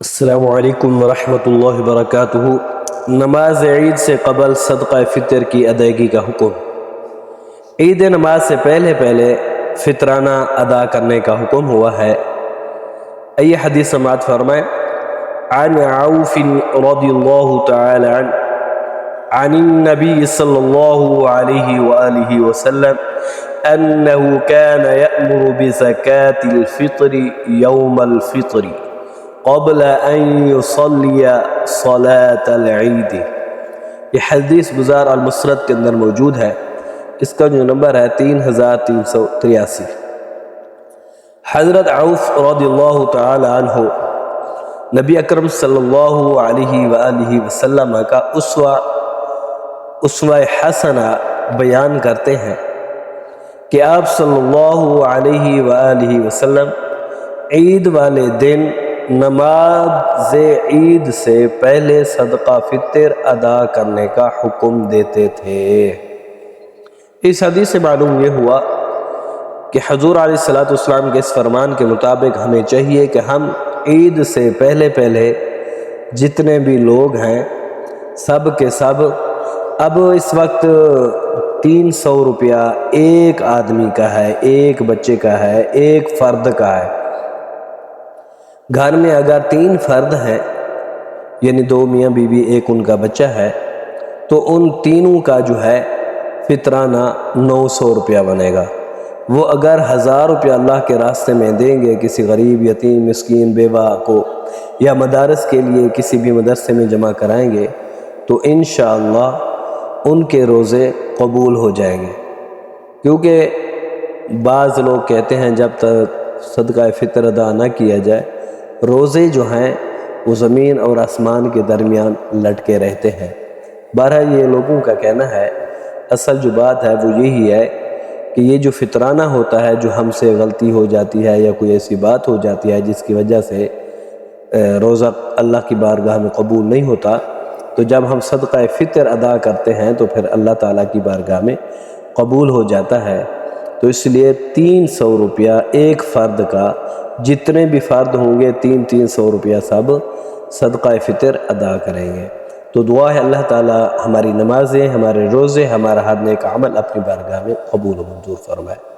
السلام علیکم ورحمۃ اللہ وبرکاتہ۔ نماز عید سے قبل صدقہ فطر کی ادائیگی کا حکم۔ عید نماز سے پہلے فطرانہ ادا کرنے کا حکم ہوا ہے۔ آئیے حدیث سماعت فرمائیں۔ عن عوف رضی اللہ تعالی عنہ عن النبی صلی اللہ علیہ وآلہ وسلم انه كان يأمر بزكاة الفطر يوم الفطر قبل ان يصلي صلاة العید۔ یہ حدیث بزار المسرد کے اندر موجود ہے، اس کا جو نمبر ہے 3383۔ حضرت عوف رضی اللہ تعالی عنہ نبی اکرم صلی اللہ علیہ وآلہ وسلم کا اسوہ حسنہ بیان کرتے ہیں کہ آپ صلی اللہ علیہ وآلہ وسلم عید والے دن نماز عید سے پہلے صدقہ فطر ادا کرنے کا حکم دیتے تھے۔ اس حدیث سے معلوم یہ ہوا کہ حضور علیہ السلام کے اس فرمان کے مطابق ہمیں چاہیے کہ ہم عید سے پہلے جتنے بھی لوگ ہیں سب کے سب اب اس وقت 300 روپیہ ایک آدمی کا ہے، ایک بچے کا ہے، ایک فرد کا ہے۔ گھر میں اگر 3 فرد ہیں یعنی 2 میاں بیوی ایک ان کا بچہ ہے تو ان تینوں کا جو ہے فطرانہ 900 روپیہ بنے گا۔ وہ اگر 1000 روپیہ اللہ کے راستے میں دیں گے کسی غریب یتیم مسکین بیوہ کو یا مدارس کے لیے کسی بھی مدرسے میں جمع کرائیں گے تو انشاءاللہ ان کے روزے قبول ہو جائیں گے، کیونکہ بعض لوگ کہتے ہیں جب تک صدقہ فطر ادا نہ کیا جائے روزے جو ہیں وہ زمین اور آسمان کے درمیان لٹکے رہتے ہیں۔ بہرحال یہ لوگوں کا کہنا ہے، اصل جو بات ہے وہ یہی ہے کہ یہ جو فطرانہ ہوتا ہے جو ہم سے غلطی ہو جاتی ہے یا کوئی ایسی بات ہو جاتی ہے جس کی وجہ سے روزہ اللہ کی بارگاہ میں قبول نہیں ہوتا، تو جب ہم صدقہ فطر ادا کرتے ہیں تو پھر اللہ تعالیٰ کی بارگاہ میں قبول ہو جاتا ہے۔ تو اس لیے 300 روپیہ ایک فرد کا، جتنے بھی فرد ہوں گے 300 روپیہ سب صدقہ فطر ادا کریں گے۔ تو دعا ہے اللہ تعالیٰ ہماری نمازیں، ہمارے روزے، ہمارا ہر نیک عمل اپنی بارگاہ میں قبول و منظور فرمائے۔